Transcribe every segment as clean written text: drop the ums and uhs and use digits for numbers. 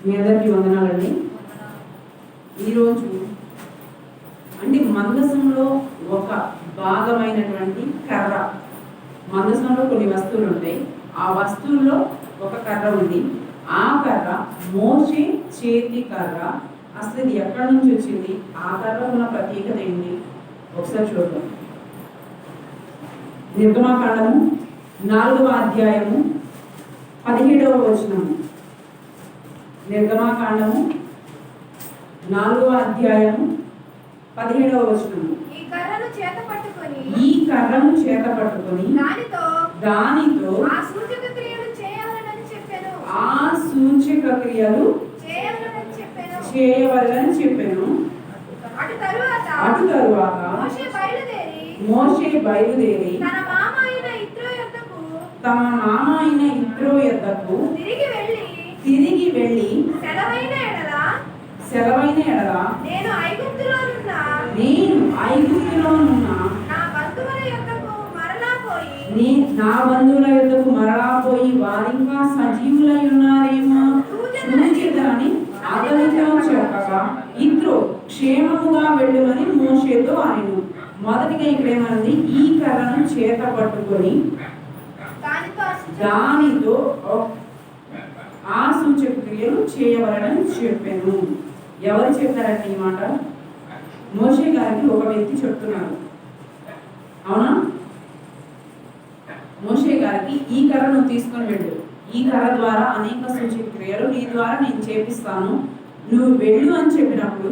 మీ అందరికీ వందనాలండి. ఈరోజు అంటే మందసంలో ఒక భాగమైనటువంటి కర్ర, మందసంలో కొన్ని వస్తువులు ఉంటాయి, ఆ వస్తువుల్లో ఒక కర్ర ఉంది. ఆ కర్ర మోషే చేతి కర్ర. అసలు ఇది ఎక్కడి నుంచి వచ్చింది, ఆ కర్ర ఉన్న ప్రత్యేకత ఏంటి ఒకసారి చూద్దాం. నిర్గమాకాండము 4వ అధ్యాయము 17వ వచనము. నిర్గమాకాండము 4వ అధ్యాయము 17వ వచనము. ఈ కర్రను చేత పట్టుకొని దానితో ఆ సూచక క్రియలు చేయవలెనని చెప్పాను. అటు తరువాత మోషే బయలుదేరి తమ మామ అయిన యిత్రో యొద్దకు తిరిగి వెళ్ళి సెలవైన ఎడల నేను ఐగుప్తులోనున్న నా బంధువుల యొద్దకు మరలా పోయి వారింకా సజీవులై ఉన్నారేమో చూచెదరని అతనితో చెప్పగా యిత్రో క్షేమముగా వెళ్ళుమని మోషేతో ఆయను. మొదటిగా ఇక్కడ ఏమన్నది, ఈ కర్రను చేత పట్టుకొని దానితో ఆ సూచక క్రియలు చేయవలనని చెప్పాను. ఎవరు చెప్పారంటే ఈ మాట? మోషే గారికి ఒక వ్యక్తి చెప్తున్నారు, అవునా? మోషే గారికి ఈ కర్రను తీసుకొని వెళ్ళు, ఈ కర్ర ద్వారా అనేక సూచక క్రియలు నీ ద్వారా నేను చేపిస్తాను, నువ్వు వెళ్ళు అని చెప్పినప్పుడు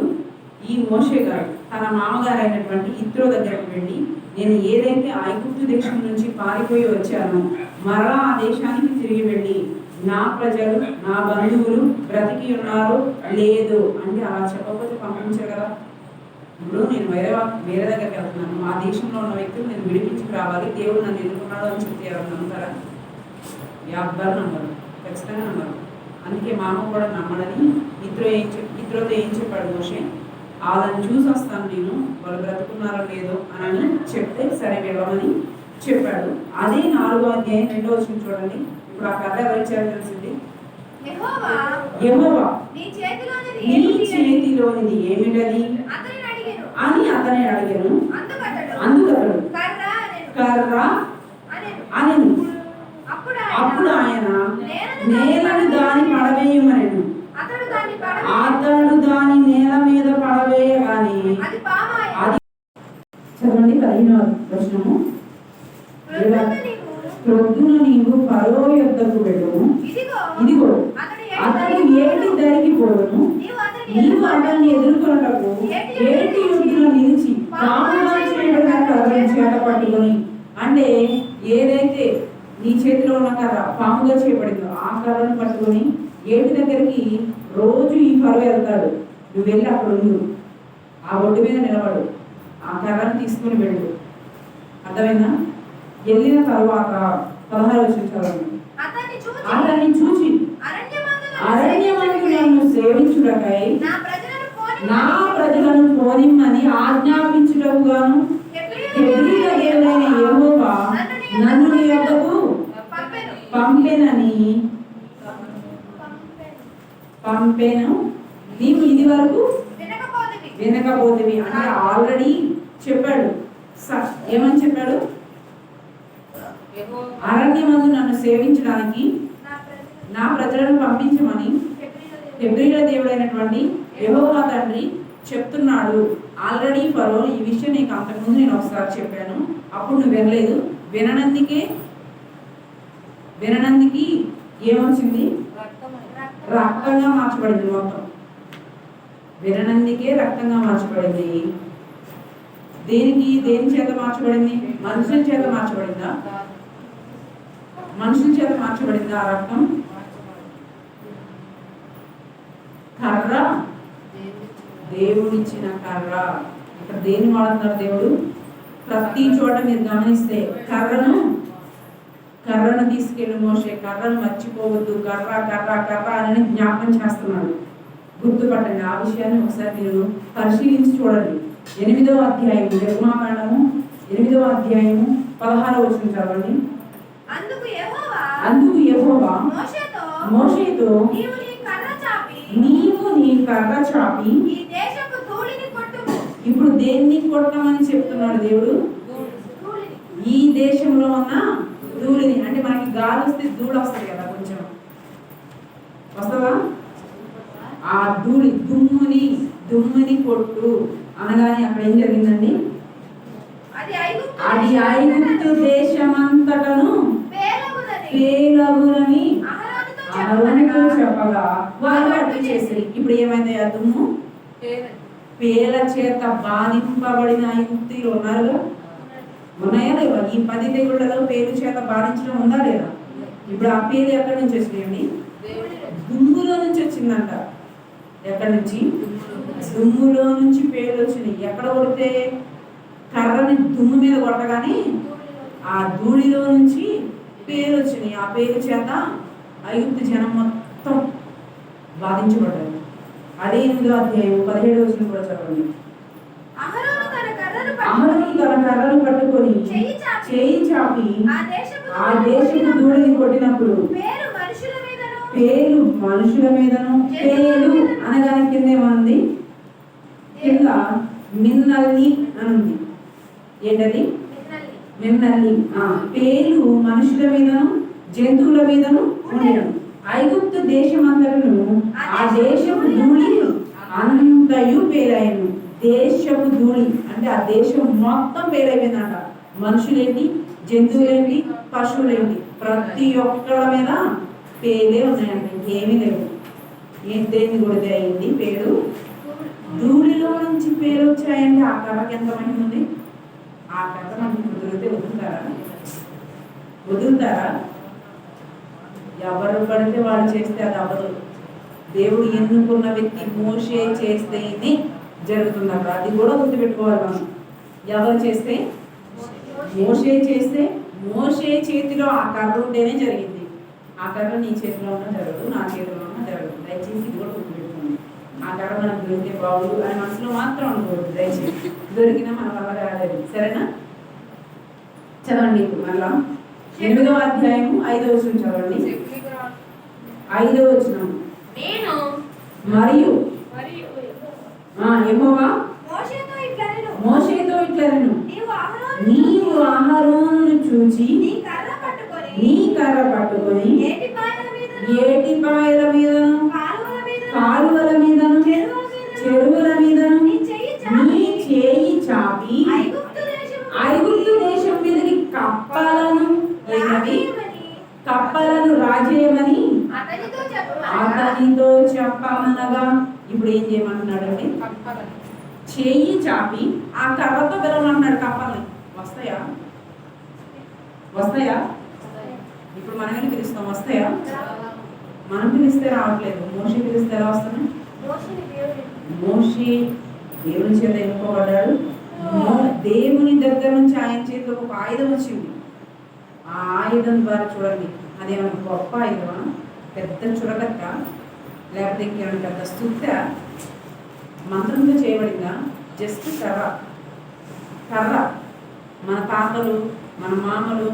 ఈ మోషే గారు తన మామగారు అయినటువంటి యిత్రో దగ్గరకు వెళ్ళి, నేను ఏదైతే ఐగుప్తు దేశం నుంచి పారిపోయి వచ్చానో మరలా ఆ దేశానికి తిరిగి వెళ్ళి నా ప్రజలు నా బంధువులు బ్రతికి ఉన్నారో లేదో అంటే అలా చెప్పకపోతే పంపించారు కదా. ఇప్పుడు నేను వేరే దగ్గరికి వెళ్తున్నాను, ఆ దేశంలో ఉన్న వ్యక్తులు నేను విడిపించుకు రావాలి, దేవుడు నన్ను ఎదుర్కొన్నాడు అని చెప్తే ఎవరు నమ్ముతారా? ఎవ్వరు నమ్మరు, ఖచ్చితంగా నమ్మరు. అందుకే మా అమ్మ కూడా నమ్మడని యిత్రోతో ఏం చెప్పాడు మోషే, వాళ్ళని చూసి వస్తాను నేను, వాళ్ళు బ్రతుకున్నారో లేదో అని చెప్తే సరే వెళ్ళమని చెప్పాడు. అదే 4వ అధ్యాయం 2వ వచనం చూడండి. ఇప్పుడు ఆ కథ ఎవరిచ్చారో తెలిసింది, యెహోవా నీ చేతిలోనిది ఏమిటది అని అతనే అడిగాను. అందుకతడు కర్ర అనెను. అప్పుడు ఆయన నేలను దాని పడవేయమనెను. అతడు దాని నేల మీద పడవేయగానే అది చదవండి 15వ వచనము. ప్రొద్దున నీవు ఫరో యొద్దకు వెళ్ళుము, ఇదిగో అతడు ఏటి ధరికి పోవును, నీవు అతన్ని ఎదుర్కొనటకు ఏటి యొద్దున నిలిచి పాముగా చేయబడిన కర్రను చేత పట్టుకొని, అంటే ఏదైతే నీ చేతిలో ఉన్న కర్ర పాముగా చేయబడిందో ఆ కర్రను పట్టుకొని ఏటి దగ్గరికి రోజు ఈ ఫరో వెళ్తాడు, నువ్వు వెళ్ళి అక్కడ ఉండు, ఆ ఒడ్డు మీద నిలబడు, ఆ కర్రను తీసుకుని వెళ్ళు. అర్థమైందా? వెళ్ళిన తరువాత 16వ వచనం చదవండి. అతన్ని చూచి అరణ్యమందు నన్ను సేవించుటకై నా ప్రజలను పోనిమ్మని ఆజ్ఞాపించుటకుగాను హెబ్రీయుల దేవుడైన యెహోవా నన్ను నీ యొద్దకు పంపెను, నీవు ఇది వరకు వినకపోతివి అంటే ఆల్రెడీ చెప్పాడు. ఏమని చెప్పాడు? అరణ్యమందు నన్ను సేవించడానికి నా ప్రజలను పంపించమని హెబ్రీయుల దేవుడైనటువంటి యెహోవా తండ్రి చెప్తున్నాడు. ఆల్రెడీ ఫరో ఈ విషయం నీకు అంతకుముందు నేను ఒకసారి చెప్పాను, అప్పుడు నువ్వు వినలేదు. విననందుకి ఏమొచ్చింది? రక్తంగా మార్చబడింది. మొత్తం విననందుకే రక్తంగా మార్చబడింది. దేని చేత మార్చబడింది? మనుషుల చేత మార్చబడిందా? మనుషుల చేత మార్చబడిందా ఆ రక్తం? కర్ర దేవుడిచ్చిన కర్ర. ఇక్కడ దేన్ని వాడుతున్నారు దేవుడు? ప్రతి చోట మీరు గమనిస్తే కర్రను తీసుకెళ్ళి మోషే, కర్రను మర్చిపోవద్దు, కర్ర కర్ర కర్ర అని జ్ఞాపకం చేస్తున్నాడు. గుర్తుపట్టండి ఆ విషయాన్ని ఒకసారి మీరు పరిశీలించి చూడండి. 8వ అధ్యాయం నిర్గమాకాండము 8వ అధ్యాయము 16వ వచనం చదవండి. అందుకు యెహోవా మోషేతో నీవు నీ కర్ర చాపి ఈ దేశపు ధూళిని కొట్టుము. ఇప్పుడు దేన్ని కొట్టమని చెప్తున్నాడు దేవుడు? ధూళిని. ఈ దేశంలో ఉన్న ధూళిని. అంటే మనకి గాలి వస్తే ధూళి వస్తుంది కదా, కొంచెం వస్తుందా? ఆ ధూళి దుమ్ముని కొట్టు అనగానే అక్కడ ఏం జరిగిందండి? అది ఐగుప్తు అది ఐగుప్తు దేశమంతటను పేలగునని అహరోనుతో చెప్పగా వారు అట్లు చేసిరి. ఇప్పుడు ఏమైంది? ఆ దుమ్ము పేల చేత బాధింపబడిన ఐగుప్తీయులు ఉన్నారుగా, ఉన్నాయా లేవా? ఈ 10 తెగుళ్లలో పేరు చేత బాధించడం ఉందా లేదా? ఇప్పుడు ఆ పేరు ఎక్కడి నుంచి వచ్చినాయండి? దుమ్ములో నుంచి వచ్చిందంట. ఎక్కడి నుంచి? దుమ్ములో నుంచి పేర్లు వచ్చినాయి. ఎక్కడ కొడితే? కర్రని దుమ్ము మీద కొట్టగానే ఆ ధూళిలో నుంచి పేరు వచ్చినాయి. ఆ పేరు చేత ఐగుప్తు జనం మొత్తం బాధించబడ్డారు. అదే 8వ అధ్యాయం 17వ వచనం కూడా చదవండి. అహరోను తన కర్రను పట్టుకొని చేయి చాపి ఆ దేశపు ధూళిని కొట్టినప్పుడు పేరు మనుషుల మీదను పేరు మనుషుల మీదను పేరు అనగానే కింద ఏమనుంది? కింద మిన్నల్లి అని ఉంది. ఏంటది? మిన్నల్లి. పేరు మనుషుల మీదను జంతువుల మీదను ఉండేది. ఐగుప్తు దేశమంతటను ఆ దేశపు ధూళి అంతయు పేరాయను. దేశపు ధూళి అంటే ఆ దేశం మొత్తం పేరైపోయిందంట. మనుషులేంటి, జంతువులేంటి, పశువులేంటి, ప్రతి ఒక్కళ్ళ మీద పేలే ఉన్నాయంట. ఇంకేమీ లేవు. ఏం దేన్ని కొడితే అయింది పేరు? ధూళిలో నుంచి పేరు వచ్చాయండి. ఆ కర్రకి ఎంత మహిమ ఉంది! ఆ కర్ర మనకి కుదిరితే వదులుతారా? ఎవరు పడితే వాళ్ళు చేస్తే అది అవ్వదు. దేవుడు ఎన్నుకున్న వ్యక్తి మోషే చేస్తేనే జరుగుతుందట. అది కూడా గుర్తుపెట్టుకోవాలి మనం. ఎవరు చేస్తే? మోషే చేస్తే. మోషే చేతిలో ఆ కర్ర ఉంటేనే జరిగింది. ఆ కర్ర నీ చేతిలో ఉన్నా జరగదు, నా చేతిలో ఉన్నా జరగదు. దయచేసి ఇది కూడా గుర్తుపెట్టుకోండి. ఆ కర్ర మనకు దొరికితే బాగుండు అని మనసులో మాత్రం అనుకోవద్దు. దయచేసి దొరికినా మన వల్ల కాలేదు. సరేనా? చదవండి. ఇప్పుడు మళ్ళా 8వ అధ్యాయం 5వ వచనం చదవండి. 5వ వచనం. నేను మరియు యెహోవా మోషేతో ఇట్లనెను, నీవు అహరోనును చూచి నీ కర్ర పట్టుకొని ఏటిపాయల మీదను కాలువల మీదను చెరువుల మీదను నీ చేయి చాపి ఐగుప్తు దేశం మీదకి కప్పలను రాజేయమని అతనితో చెప్పమనగా. ఇప్పుడు ఏం చేయమంటున్నాడు అంటే చేయి చాపి ఆ కర్రతో పిలవమంటున్నాడు కప్పల్ని. వస్తాయా? ఇప్పుడు మనమే పిలుస్తాం. వస్తాయా? మనం పిలిస్తే రావట్లేదు. మోషే పిలిస్తే ఎలా వస్తున్నాయి? మోషే దేవుని చేత ఎన్నుకోబడ్డాడు. దేవుని దగ్గర నుంచి ఆయన చేతిలో ఒక ఆయుధం వచ్చింది. ఆ ఆయుధం ద్వారా చూడండి, అదేమన్నా గొప్ప ఆయుధమా? పెద్ద చురకట్ట, లేకపోతే ఇంకేమైనా పెద్ద స్తుత్త మంత్రంతో చేయబడిందా? జస్ట్ కర్ర. మన తాతలు మన మామలు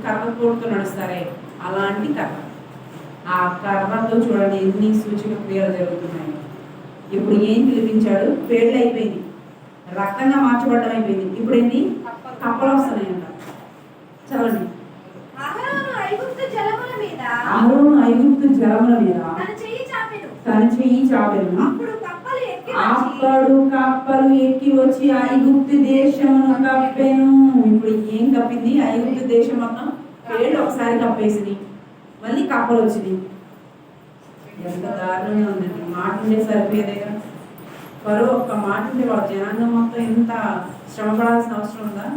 కర్ర తోడుతో నడుస్తారే, అలాంటి కర్ర. ఆ కర్రతో చూడండి ఎన్ని సూచక క్రియలు జరుగుతున్నాయి. ఇప్పుడు ఏం పిలిపించాడు? పేళ్ళు అయిపోయింది, రక్తంగా మార్చబడ్డం అయిపోయింది. ఇప్పుడు ఏంటి? కప్పలు వస్తున్నాయంట. చదవండి. అహరోను ఐగుప్తు జలముల మీద తన చెయ్యి చాపెను. అప్పుడు కప్పలు ఎక్కి వచ్చి ఐగుప్తు దేశమును కప్పెను. ఇప్పుడు ఏం కప్పింది? ఐగుప్తు దేశం మొత్తం పేళ్ళు ఒకసారి కప్పేసింది, మళ్ళీ కప్పలు వచ్చినాయి. ఎంత దారుణంగా ఉందండి. మాట ఉండే సరిపోయేదేగా. పరో ఒక్క మాట ఉంటే వాళ్ళ జనాంగం మొత్తం ఎంత శ్రమపడాల్సిన అవసరం ఉందా?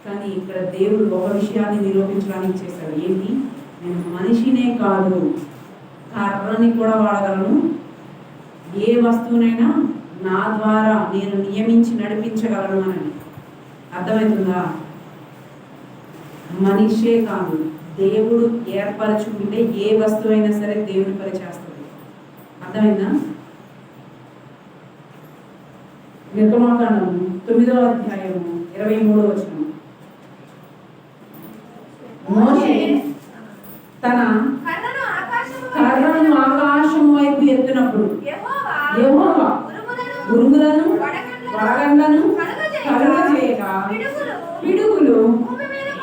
కానీ ఇక్కడ దేవుడు ఒక విషయాన్ని నిరూపించడానికి చేశాడు. ఏంటి? నేను మనిషినే కాదు, కర్రని కూడా వాడగలను. ఏ వస్తువునైనా నా ద్వారా నేను నియమించి నడిపించగలను అని. అర్థమవుతుందా? మనిషే కాదు, దేవుడు ఏర్పరచుకుంటే ఏ వస్తువు అయినా సరే దేవుని పని చేస్తుంది. అర్థమైందా? నిర్గమాకాండము 9వ అధ్యాయము 23వ వచనం. మోషే తన కర్రను ఆకాశం వైపు ఎత్తినప్పుడు చేసినప్పుడు యెహోవా యెహోవా ఉరుములను వడగండ్లను కలుగజేయక పిడుగులు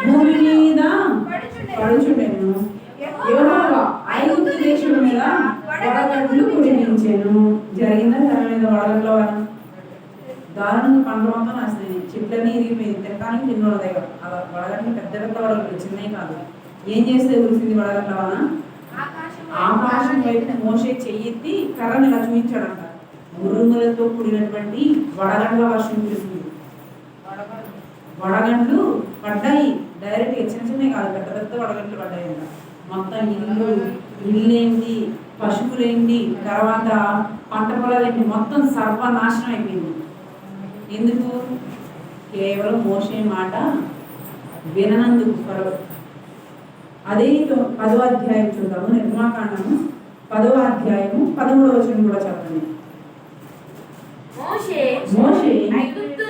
భూమి మీద పడుచుండెను. యెహోవా ఐగుప్తు దేశం మీద వడగండ్లు కురిపించెను. జరిగిందా దాని మీద వడగండ్ల వలన దారుణంగా పండ్లు మొత్తం నాశనం, చెట్లన్నీ ఇరిగిపోయింది, తినడానికి తిన్నోళ్ళ దగ్గర. అలా వడగండ్లు పెద్ద పెద్ద వడగండ్లు, చిన్నవి కాదు. ఏం చేస్తే కురిసింది వడగండ్ల వలన? ఆకాశం వైపు మోషే చెయ్యెత్తి కర్రను ఇలా చూపించాడంట. ఉరుములతో కూడినటువంటి వడగండ్ల వర్షం కురిసింది. వడగండ్లు పడ్డాయి డైరెక్ట్, చిన్న చిన్నవి కాదు, పెద్ద పెద్ద వడగండ్లు పడ్డాయంట. మొత్తం ఇల్లేంటి, పశువులేంటి, తర్వాత పంట పొలాలేంటి, మొత్తం సర్వనాశనం అయిపోయింది. ఎందుకు? కేవలం మోషే మాట విననందుకు. అదే 10వ అధ్యాయం చూద్దాము. నిర్మాకాండము 10వ అధ్యాయము 13వ వచనం కూడా చెప్పండి. మోషే ఐగుప్తు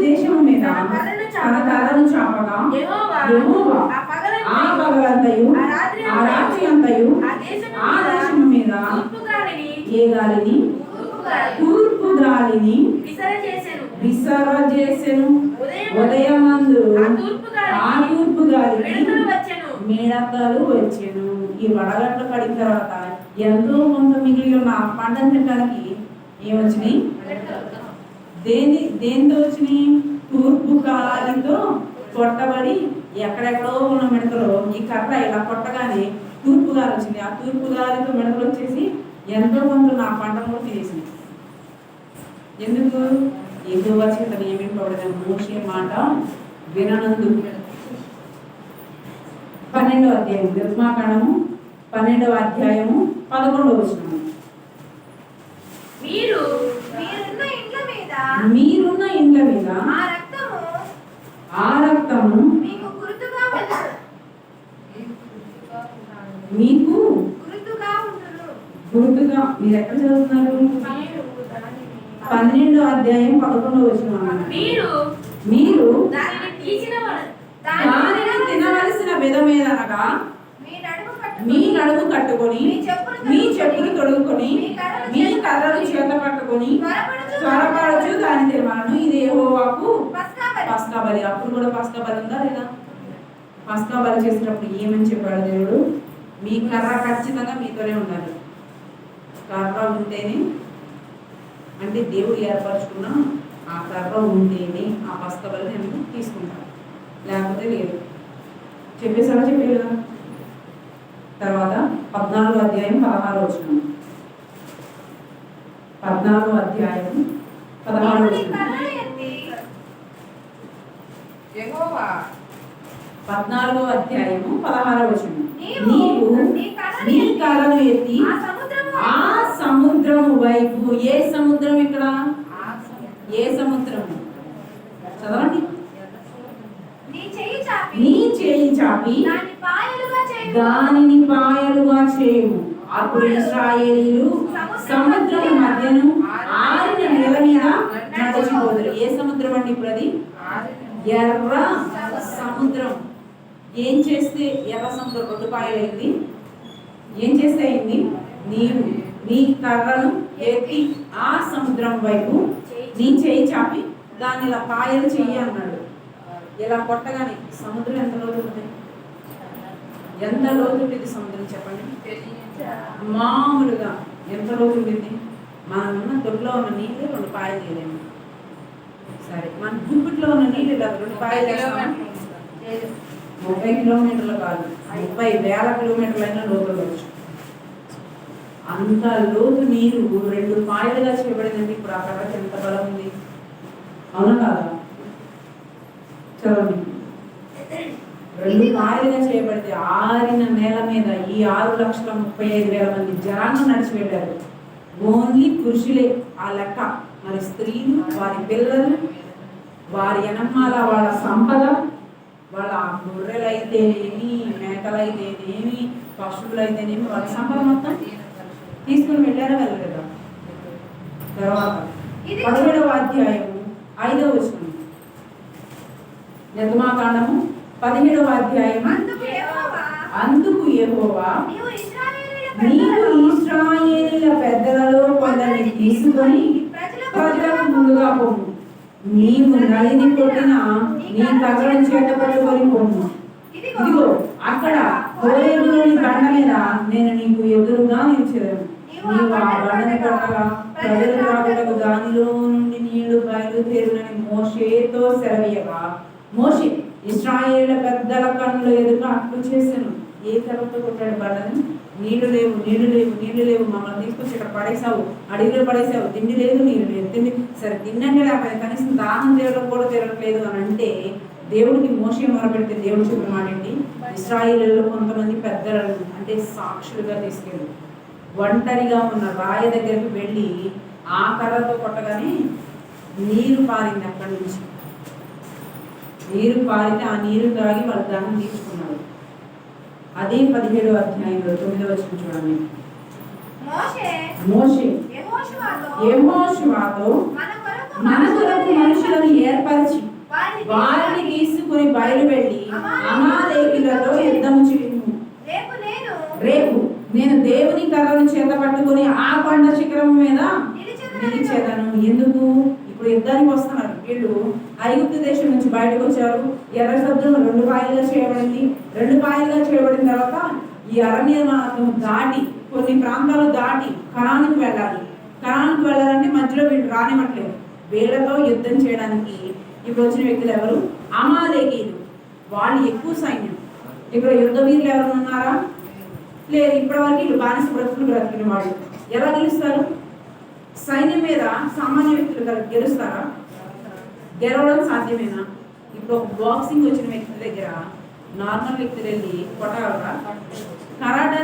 దేశము మీద తన కర్రను చాపగా యెహోవా ఆ పగలంతయు ఆ రాత్రి అంతయు ఆ దేశము మీద ఏ గాలిని? తూర్పు గాలిని విసరజేసెను. ఉదయమందు ఆ తూర్పు గాలిని మిడతలు వచ్చెను. ఈ వడగండ్లు పడిన తర్వాత ఎంతో కొంత మిగిలి ఉన్న ఆ పంటను తినడానికి ఏమొచ్చినాయి? దేంతో వచ్చినాయి? తూర్పు గాలితో కొట్టబడి ఎక్కడెక్కడో ఉన్న మిడతలు ఈ కర్ర ఇలా కొట్టగానే తూర్పు గాలి వచ్చింది. ఆ తూర్పు గాలితో మిడతలు వచ్చేసి ఎంతో కొంత నా పంటను కూడా తినేసింది. ఎందుకు? యెహోవా చేత నియమింపబడిన మోషే మాట విననందుకు. 12వ అధ్యాయం నిర్మాకాండము 12వ అధ్యాయము 11వ వచనం. మీరున్న ఇండ్ల మీద ఆ రక్తము మీకు గుర్తుగా. మీరు ఎక్కడ చదువుతున్నారు? 12వ అధ్యాయం 11వ వచనం. మీరు దానిని తినవలసిన విధమేదనగా మీ నడుము కట్టుకొని మీ చెప్పులు తొడుగుకొని మీ కర్రలు చేత పట్టుకొని త్వరపడుచు దాని తినవలను. ఇది యెహోవాకు పస్కా బలి. అప్పుడు కూడా పస్కా బలి ఉందా లేదా? పస్కా బలి చేసినప్పుడు ఏమని చెప్పాడు దేవుడు? మీ కర్ర ఖచ్చితంగా మీతోనే ఉండాలి. కర్ర ఉంటేనే, అంటే దేవుడు ఏర్పరచుకున్న ఆ కర్ర ఉంటేనే ఆ పస్కా బలి నేను తీసుకుంటాను, లేకపోతే లేదు. చెప్పేసాడా? చెప్పే కదా. తర్వాత 14వ అధ్యాయం 16వ వచనం. 14వ అధ్యాయం 16వ వచనం. 14వ అధ్యాయము 16వ వచనం. నీవు నీ కర్రను ఎత్తి ఆ సముద్రము వైపు. ఏ సముద్రం ఇక్కడ? ఏ సముద్రము? చదవండి. నీ చేయి చాపి దానిని పాయలుగా చేయము. అప్పుడు ఇశ్రాయేలీయులు సముద్రం మధ్యను ఆరిన నేల మీద నడిచిపోదురు. ఏ సముద్రం అండి ఇప్పుడు అది? ఎర్ర సముద్రం. ఏం చేస్తే ఎర్ర సముద్రం 2 పాయలైంది? ఏం చేస్తే అయింది? నీవు నీ కర్రను ఎత్తి ఆ సముద్రం వైపు నీ చేయి చాపి దాన్ని ఇలా పాయలు చెయ్యి అన్నాడు. ఇలా కొట్టగానే సముద్రం ఎంత లోతు ఉంది? ఎంత లోతు ఉంటుంది సముద్రం చెప్పండి? మామూలుగా ఎంత లోతు ఉంటుంది? మనం ఉన్న దొడ్లో ఉన్న నీళ్ళు 2 పాయలు తీయలేము. సరే, మన గుప్పిట్లో ఉన్న నీళ్ళు ఇలా 2 పాయలు వేస్తామా? 30 కిలోమీటర్లు కాదు, 30,000 కిలోమీటర్లైనా లోతులు వచ్చు. అంత లోతు నీరు 2 పాయలుగా చేయబడిందండి. ఇప్పుడు ఆ కర్రకి ఎంత బలం ఉంది? అవునా కాదా? చదవండి. 2 పాయలుగా చేయబడితే ఆరిన నేల మీద ఈ 6,35,000 మంది జనాన్ని నడిచి వెళ్ళారు. ఓన్లీ పురుషులే ఆ లెక్క. మరి స్త్రీలు, వారి పిల్లలు, వారి ఎనమాల వాళ్ళ సంపద, వాళ్ళ గొర్రెలైతేనేమి, మేకలైతేనేమి, పశువులైతేనేమి, వాళ్ళ సంపద మొత్తం తీసుకుని వెళ్ళారా? వెళ్ళలేదా? తర్వాత 17వ అధ్యాయము 5వ వచనం. నిర్గమాకాండము 17వ అధ్యాయం. అందుకు యెహోవా నీవు ఇశ్రాయేలీయుల తీసుకొని ప్రజలకు ముందుగా పోము. నీవు నదిని కొట్టిన నీ కర్రను చేత పట్టుకొని పోము. ఇదిగో అక్కడ హోరేబులోని బండ మీద నేను నీకు ఎదురుగా నిలిచెదను. నీవు ఆ బండని కొట్టగా ప్రజలు త్రాగుటకు దానిలో నుండి నీళ్లు బయలుదేరునని మోషేతో సెలవీయగా, మోషే ఇశ్రాయేలు పెద్దల కన్నుల ఎదుట అట్లు చేశాను. ఏ కర్రతో కొట్టాడు బండని? నీళ్లు లేవు, నీళ్లు లేవు, నీళ్లు లేవు, మమ్మల్ని తీసుకొచ్చి ఇక్కడ పడేసావు, అడవిలో పడేసావు, తిండి లేదు, నీళ్ళు లేదు. తిండి సరే తిన్నంటే లేకపోతే కనీసం దాహం తీరడం కూడా తీరట్లేదు అని అంటే దేవుడికి మోషే మొరపెడితే దేవుడు చెప్పిన మాట ఏంటి? ఇశ్రాయేలులో కొంతమంది పెద్దలను అంటే సాక్షులుగా తీసుకెళ్ళి ఒంటరిగా ఉన్న రాయ దగ్గరికి వెళ్ళి ఆ కర్రతో కొట్టగానే నీరు పారింది. అక్కడి నుంచి నీరు పారితే ఆ నీరు తాగి వాళ్ళు దాహం తీర్చుకున్నారు. అదే 17వ అధ్యాయంలో 9వ వచనం చూడండి. మోషే యెహోషువతో మన కొరకు మనుషులను ఏర్పరిచి వారిని తీసుకుని బయలువెళ్ళి అమాలేకీయులతో యుద్ధము చేయుము. రేపు నేను దేవుని కర్రను చేత పట్టుకుని ఆ కొండ శిఖరం మీద నిలిచేదను. ఎందుకు? ఇప్పుడు యుద్ధానికి వస్తున్నారు వీళ్ళు. ఐగుప్తు దేశం నుంచి బయటకు వచ్చారు. ఎర్ర సముద్రం 2 పాయలుగా చేయబడింది. 2 పాయలుగా చేయబడిన తర్వాత ఈ అరణ్య మార్గం దాటి కొన్ని ప్రాంతాలు దాటి కనానుకు వెళ్ళాలి. కనానుకు వెళ్ళాలంటే మధ్యలో వీళ్ళు రానివ్వట్లేదు. వీళ్ళతో యుద్ధం చేయడానికి ఇప్పుడు వచ్చిన వ్యక్తులు ఎవరు? అమాలేకీయులు. వాళ్ళు ఎక్కువ సైన్యం. ఇక్కడ యుద్ధ వీరులు ఎవరు ఉన్నారా? లేదు. ఇప్పటివరకు వీళ్ళు బానిస బ్రతుకులు బ్రతికిన వాళ్ళు. ఎలా గెలుస్తారు? సైన్యం మీద సామాన్య వ్యక్తులు గెలుస్తారా? గెలవడం సాధ్యమేనా? ఇప్పుడు ఒక బాక్సింగ్ వచ్చిన వ్యక్తుల దగ్గర నార్మల్ వ్యక్తులు వెళ్ళి కొట్టగలరా? కరాటే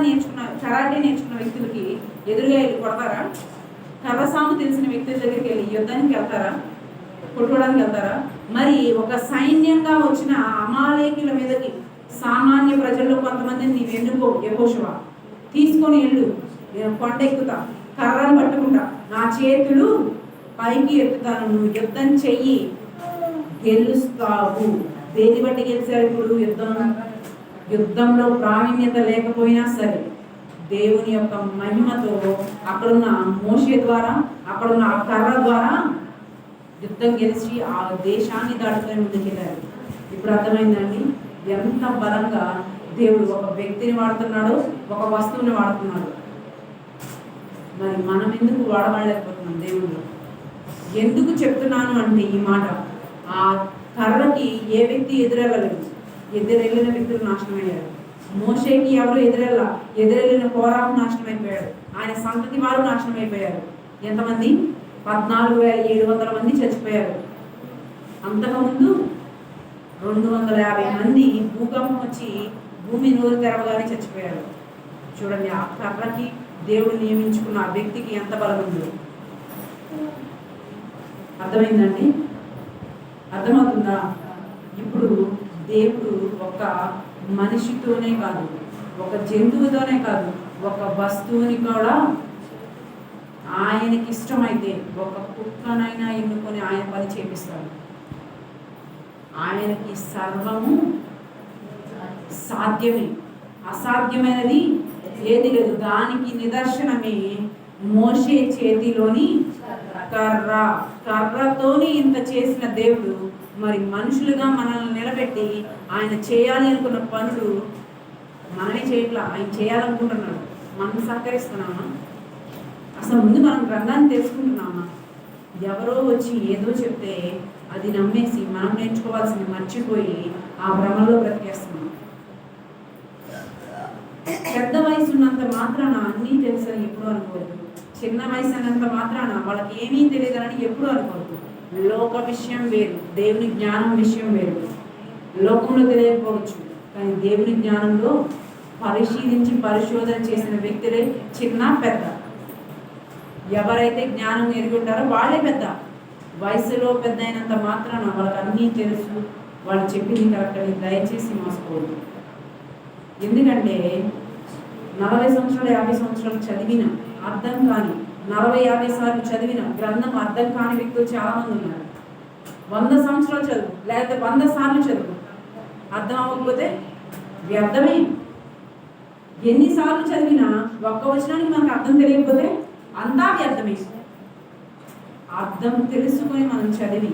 నేర్చుకున్న వ్యక్తులకి ఎదురుగా వెళ్ళి కొడతారా? కర్రసాము తెలిసిన వ్యక్తుల దగ్గరికి వెళ్ళి యుద్ధానికి వెళ్తారా? కొట్టుకోవడానికి వెళ్తారా? మరి ఒక సైన్యంగా వచ్చిన అమాలేకీల మీదకి సామాన్య ప్రజల్లో కొంతమందిని నీవు ఎన్నుకో యెహోషువ, తీసుకొని వెళ్ళు, నేను కొండ ఎక్కుతా, కర్రను పట్టుకుంటా, నా చేతులు పైకి ఎత్తుతాను, నువ్వు యుద్ధం చెయ్యి, గెలుస్తావు. దేని బట్టి గెలిచారు? ఇప్పుడు యుద్ధంలో ప్రావీణ్యత లేకపోయినా సరే దేవుని యొక్క మహిమతో అక్కడున్న మోషే ద్వారా, అక్కడున్న ఆ కర్ర ద్వారా యుద్ధం గెలిచి ఆ దేశాన్ని దాటుకొని ముందుకెళ్ళారు. ఇప్పుడు అర్థమైందండి ఎంత బలంగా దేవుడు ఒక వ్యక్తిని వాడుతున్నాడు, ఒక వస్తువుని వాడుతున్నాడు. మరి మనం ఎందుకు వాడబడలేకపోతున్నాం? దేవుడు ఎందుకు చెప్తున్నాను అంటే ఈ మాట, ఆ కర్రకి ఏ వ్యక్తి ఎదురెళ్ళలేదు. ఎదురెళ్ళిన వ్యక్తులు నాశనమయ్యారు. మోషేకి ఎవరు ఎదురెళ్ళిన కోరాహు నాశనమైపోయాడు. ఆయన సంతతి వారు నాశనమైపోయారు. ఎంతమంది? 14,700 మంది చచ్చిపోయారు. అంతకుముందు 250 మంది భూకంపం వచ్చి భూమి నోరు తెరవగానే చచ్చిపోయారు. చూడండి, ఆ కర్రకి దేవుడు నియమించుకున్న ఆ వ్యక్తికి ఎంత బలం ఉందో. అర్థమైందండి? అర్థమవుతుందా? ఇప్పుడు దేవుడు ఒక మనిషితోనే కాదు, ఒక జంతువుతోనే కాదు, ఒక వస్తువుని కూడా ఆయనకి ఇష్టమైతే ఒక కుక్కనైనా ఎన్నుకొని ఆయన పని చేపిస్తాడు. ఆయనకి సర్వము సాధ్యమే, అసాధ్యమైనది ఏది లేదు. దానికి నిదర్శనమే మోషే చేతిలోని కర్రతోని ఇంత చేసిన దేవుడు మరి మనుషులుగా మనల్ని నిలబెట్టి ఆయన చేయాలి అనుకున్న పనులు మనమే చేయట్లా, ఆయన చేయాలనుకుంటున్నాడు. మనం సహకరిస్తున్నామా? అసలు ముందు మనం గ్రంథాన్ని తెలుసుకుంటున్నామా? ఎవరో వచ్చి ఏదో చెప్తే అది నమ్మేసి మనం నేర్చుకోవాల్సింది మర్చిపోయి ఆ భ్రమలో బ్రతికేస్తున్నాం. పెద్ద వయసు ఉన్నంత మాత్రాన అన్నీ తెలుసని ఎప్పుడు అనుకోవద్దు. చిన్న వయసు అన్నంత మాత్రాన వాళ్ళకి ఏమీ తెలియదని ఎప్పుడు అనుకోవద్దు. లోక విషయం వేరు, దేవుని జ్ఞానం విషయం వేరు. లోకంలో తెలియకపోవచ్చు, కానీ దేవుని జ్ఞానంలో పరిశీలించి పరిశోధన చేసిన వ్యక్తులే చిన్న పెద్ద. ఎవరైతే జ్ఞానం ఎరిగి ఉంటారో వాళ్ళే పెద్ద. వయసులో పెద్ద అయినంత మాత్రాన వాళ్ళకి అన్నీ తెలుసు, వాళ్ళు చెప్పింది కరెక్ట్ అని దయచేసి మోసపోవద్దు. ఎందుకంటే 40 సంవత్సరాలు 50 సంవత్సరాలు చదివిన అర్థం కాని, 40-50 సార్లు చదివిన గ్రంథం అర్థం కాని వ్యక్తులు చాలామంది ఉన్నారు. 100 సంవత్సరాలు చదువు, లేకపోతే 100 సార్లు చదువు, అర్థం అవ్వకపోతే వ్యర్థమే. ఎన్నిసార్లు చదివినా ఒక్క వచనానికి మనకు అర్థం తెలియకపోతే అంతా వ్యర్థమే. అర్థం తెలుసుకొని మనం చదివి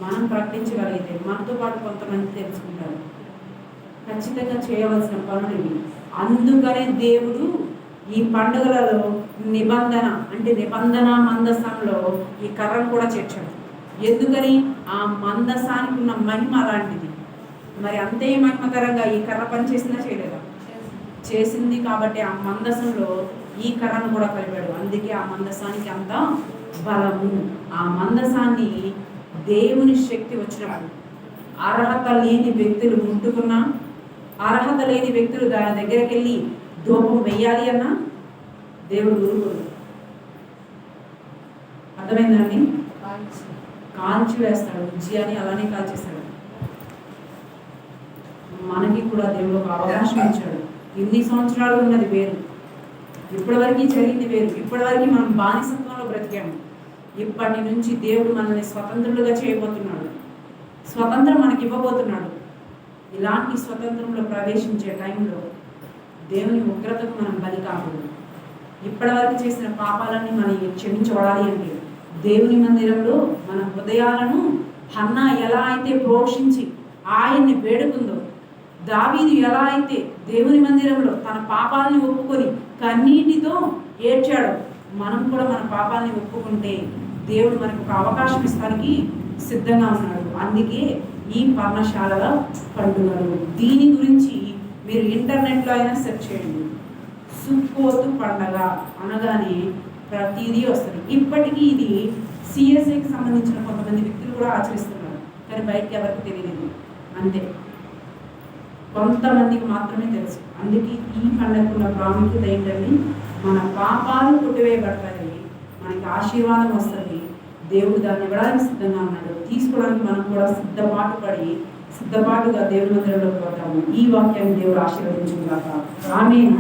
మనం ప్రకటించగలిగితే మనతో పాటు కొంతమంది తెలుసుకుంటారు. ఖచ్చితంగా చేయవలసిన పనులు ఇవి. అందుకనే దేవుడు ఈ పండుగలలో నిబంధన మందసంలో ఈ కర్రను కూడా చేర్చాడు. ఎందుకని? ఆ మందసానికి ఉన్న మహిమ అలాంటిది. మరి అంతే మహిమకరంగా ఈ కర్ర పనిచేసినా చేయలేదా? చేసింది. కాబట్టి ఆ మందసంలో ఈ కర్రను కూడా కలిపాడు. అందుకే ఆ మందసానికి అంత బలము. ఆ మందసాన్ని దేవుని శక్తి వచ్చినప్పుడు అర్హత లేని వ్యక్తులు ముట్టుకున్నా, అర్హత లేని వ్యక్తులు దాని దగ్గరికి వెళ్ళి ధూపం వెయ్యాలి అన్నా దేవుడు ఊరుకోడు. అర్థమైందండి? కాల్చి వేస్తాడు. ఉజ్జియాని అలానే కాల్చేస్తాడు. మనకి కూడా దేవుడు ఒక అవకాశం ఇచ్చాడు. ఇన్ని సంవత్సరాలు ఉన్నది వేరు, ఇప్పటివరకు జరిగింది వేరు. ఇప్పటివరకు మనం బానిసత్వంలో బ్రతికాము. ఇప్పటి నుంచి దేవుడు మనల్ని స్వతంత్రులుగా చేయబోతున్నాడు. స్వతంత్రం మనకి ఇవ్వబోతున్నాడు. ఇలాంటి స్వతంత్రంలో ప్రవేశించే టైంలో దేవుని ఉగ్రతకు మనం బలి కాకూడదు. ఇప్పటివరకు చేసిన పాపాలన్నీ మనం క్షమించబడాలి అంటే దేవుని మందిరంలో మన హృదయాలను హన్నా ఎలా అయితే ప్రోక్షించి ఆయన్ని వేడుకుందో, దావీదు ఎలా అయితే దేవుని మందిరంలో తన పాపాలని ఒప్పుకొని కన్నీటితో ఏడ్చాడో, మనం కూడా మన పాపాలని ఒప్పుకుంటే దేవుడు మనకు ఒక అవకాశం ఇస్తానికి సిద్ధంగా ఉన్నాడు. అందుకే ఈ పర్ణశాలల పండుగలు. దీని గురించి మీరు ఇంటర్నెట్లో అయినా సెర్చ్ చేయండి. సుక్కోతు పండగ అనగానే ప్రతిదీ వస్తుంది. ఇప్పటికీ ఇది సిఎస్ఐకి సంబంధించిన కొంతమంది వ్యక్తులు కూడా ఆచరిస్తున్నారు, కానీ బయటకి ఎవరికి తెలియదు. అంతే, కొంతమందికి మాత్రమే తెలుసు. అందుకే ఈ పండగకున్న ప్రాముఖ్యత ఏంటంటే మన పాపాలు కొట్టివేయబడతాయి, మనకి ఆశీర్వాదం వస్తుంది. దేవుడు దాన్ని ఇవ్వడానికి సిద్ధంగా ఉన్నాడు. తీసుకోవడానికి మనం కూడా సిద్ధపాటుగా దేవుని మందిరంలోకి పోతాము. ఈ వాక్యాన్ని దేవుడు ఆశీర్వదించుగాక. ఆమేన్.